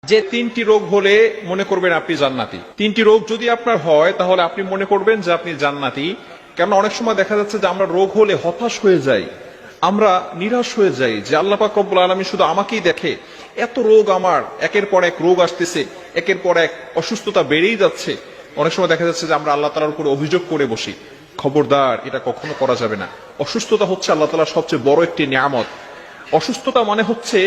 যে তিনটি রোগ হলে মনে করবেন আপনি জান্নাতি। তিনটি রোগ যদি আপনার হয় তাহলে আপনি মনে করবেন যে আপনি জান্নাতি। কারণ অনেক সময় দেখা যাচ্ছে যে আমরা রোগ হলে হতাশ হয়ে যাই, আমরা নিরাশ হয়ে যাই যে আল্লাহ পাক রব্বুল আলামিন শুধু আমাকেই দেখে, এত রোগ আমার, একের পর এক রোগ আসতেছে, একের পর এক অসুস্থতা বেড়েই যাচ্ছে। অনেক সময় দেখা যাচ্ছে যে আমরা আল্লাহ তাআলার উপর অভিযোগ করে বসি। খবরদার, এটা কখনো করা যাবে না। অসুস্থতা হচ্ছে আল্লাহ তাআলার সবচেয়ে বড় একটি নিয়ামত। অসুস্থতা মানে হচ্ছে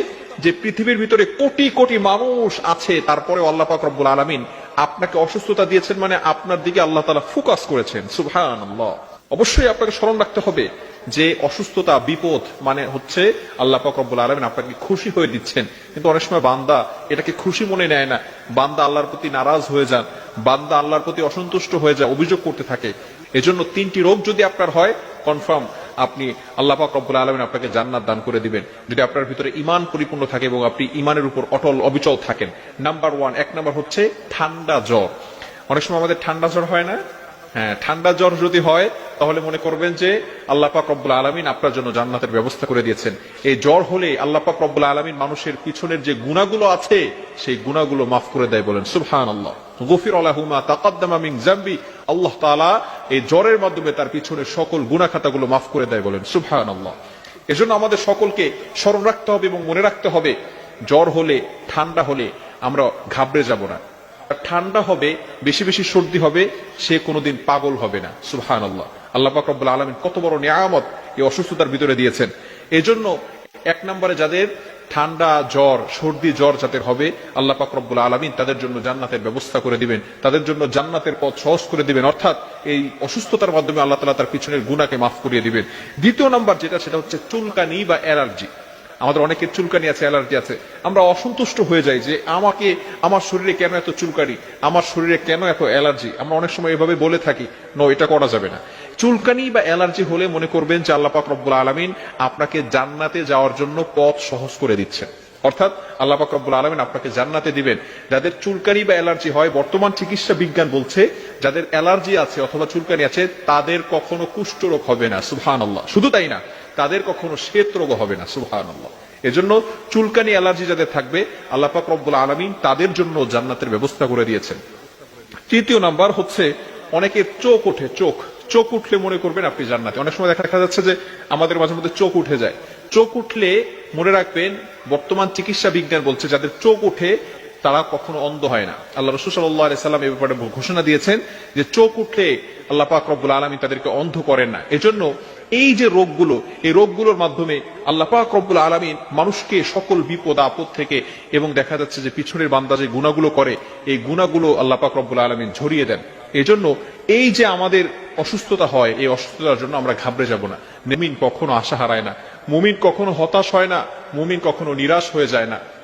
যে পৃথিবীর ভিতরে কোটি কোটি মানুষ আছে, তারপরে আল্লাহ পাক রব্বুল আলামিন আপনাকে অসুস্থতা দিয়েছেন, মানে আপনার দিকে আল্লাহ তাআলা ফোকাস করেছেন। সুবহানাল্লাহ। অবশ্যই আপনাকে স্মরণ রাখতে হবে যে অসুস্থতা, বিপদ মানে হচ্ছে আল্লাহ পাক রব্বুল আলামিন আপনাকে খুশি হয়ে দিচ্ছেন। কিন্তু অনেক সময় বান্দা এটাকে খুশি মনে নেয় না, বান্দা আল্লাহর প্রতি নারাজ হয়ে যান, বান্দা আল্লাহর প্রতি অসন্তুষ্ট হয়ে যায়, অভিযোগ করতে থাকে। এজন্য তিনটি রোগ যদি আপনার হয়, কনফার্ম আপনি আল্লাহ পাক রব্বুল আলামিন আপনাকে জান্নাত দান করে দিবেন, যদি আপনার ভিতরে ঈমান পরিপূর্ণ থাকে এবং আপনি ঈমানের উপর অটল অবিচল থাকেন। নাম্বার ওয়ান, এক নাম্বার হচ্ছে ঠান্ডা জ্বর। অনেক সময় আমাদের ঠান্ডা জ্বর হয় না? হ্যাঁ, ঠান্ডা জ্বর যদি হয় তাহলে মনে করবেন যে আল্লাহ পাক রব্বুল আলামিন আপনার জন্য জান্নাতের ব্যবস্থা করে দিয়েছেন। এই জ্বর হলে আল্লাহ পাক রব্বুল আলামিন মানুষের পিছনের যে গুনাহগুলো আছে সেই গুনাহগুলো মাফ করে দেয়, বলেন সুবহানাল্লাহ। গফির লাহু মা তাকাদ্দামা মিন যামবি, আল্লাহ তাআলা এই জ্বরের মাধ্যমে তার পিছনের সকল গুনাহ খাতাগুলো মাফ করে দেয়, বলেন সুবহানাল্লাহ। এজন্য আমাদের সকলকে স্মরণ রাখতে হবে এবং মনে রাখতে হবে, জ্বর হলে, ঠান্ডা হলে আমরা ঘাবড়ে যাব না। ঠান্ডা হবে, বেশি বেশি সর্দি হবে, সে কোনোদিন পাগল হবে না। সুবহানাল্লাহ। আল্লাহ পাক রব্বুল আলামিন কত বড় নিয়ামত এই অসুস্থতার ভিতরে দিয়েছেন। এজন্য এক নম্বরে যাদের ঠান্ডা জ্বর, সর্দি জ্বর যাদের হবে, আল্লাহ পাক রব্বুল আলামিন তাদের জন্য জান্নাতের ব্যবস্থা করে দিবেন, তাদের জন্য জান্নাতের পথ সহজ করে দিবেন, অর্থাৎ এই অসুস্থতার মাধ্যমে আল্লাহ তাআলা তার পিছনের গুনাহকে মাফ করিয়ে দিবেন। দ্বিতীয় নাম্বার যেটা, সেটা হচ্ছে চুলকানি বা অ্যালার্জি। আমাদের অনেকের চুলকানি আছে, অ্যালার্জি আছে। আমরা অসন্তুষ্ট হয়ে যাই যে আমার শরীরে কেন এত চুলকানি, আমার শরীরে কেন এত অ্যালার্জি। আমরা অনেক সময় এভাবে বলে থাকি, নো, এটা করা যাবে না। চুলকানি বা অ্যালার্জি হলে মনে করবেন যে আল্লাহ পাক রব্বুল আলামিন আপনাকে জান্নাতে যাওয়ার জন্য পথ সহজ করে দিচ্ছেন, অর্থাৎ আল্লাহ পাক রব্বুল আলামিন আপনাকে জান্নাতে দিবেন। যাদের চুলকানি বা অ্যালার্জি হয়, বর্তমান চিকিৎসা বিজ্ঞান বলছে যাদের অ্যালার্জি আছে অথবা চুলকানি আছে তাদের কখনো কুষ্ঠ রোগ হবে না। সুবহানাল্লাহ। শুধু তাই না, তাদের কখনো শ্বেত রোগ হবে না। সুবহানাল্লাহ। এজন্য চুলকানি, অ্যালার্জি যাদের থাকবে, আল্লাহ পাক রব্বুল আলামিন তাদের জন্য জান্নাতের ব্যবস্থা করে দিয়েছেন। তৃতীয় নাম্বার হচ্ছে অনেকের চোখ ওঠে, চোখ উঠলে মনে করবেন আপনি জান্নাতি। অনেক সময় দেখা যাচ্ছে যে আমাদের মাঝে মধ্যে চোখ উঠে যায়। চোখ উঠলে মনে রাখবেন, বর্তমান চিকিৎসা বিজ্ঞান বলছে যাদের চোখ উঠে তারা কখনো অন্ধ হয় না। আল্লাহ রাসূল সাল্লাল্লাহু আলাইহি সাল্লাম এই ব্যাপারে ঘোষণা দিয়েছেন যে চোখ উঠলে আল্লাহ পাক রব্বুল আলামিন তাদেরকে অন্ধ করেন না। এজন্য এই যে রোগগুলো, এই রোগগুলোর মাধ্যমে আল্লাহ পাক রব্বুল আলামিন মানুষকে সকল বিপদ আপদ থেকে, এবং দেখা যাচ্ছে যে পিছনের বান্দা যে গুনাহগুলো করে, এই গুনাহগুলো আল্লাহ পাক রব্বুল আলামিন ঝরিয়ে দেন। এজন্য এই যে আমাদের অসুস্থতা হয়, এই অসুস্থতার জন্য আমরা ঘাবড়ে যাব না। মুমিন কখনো আশা হারায় না, মুমিন কখনো হতাশ হয় না, মুমিন কখনো নিরাশ হয়ে যায় না।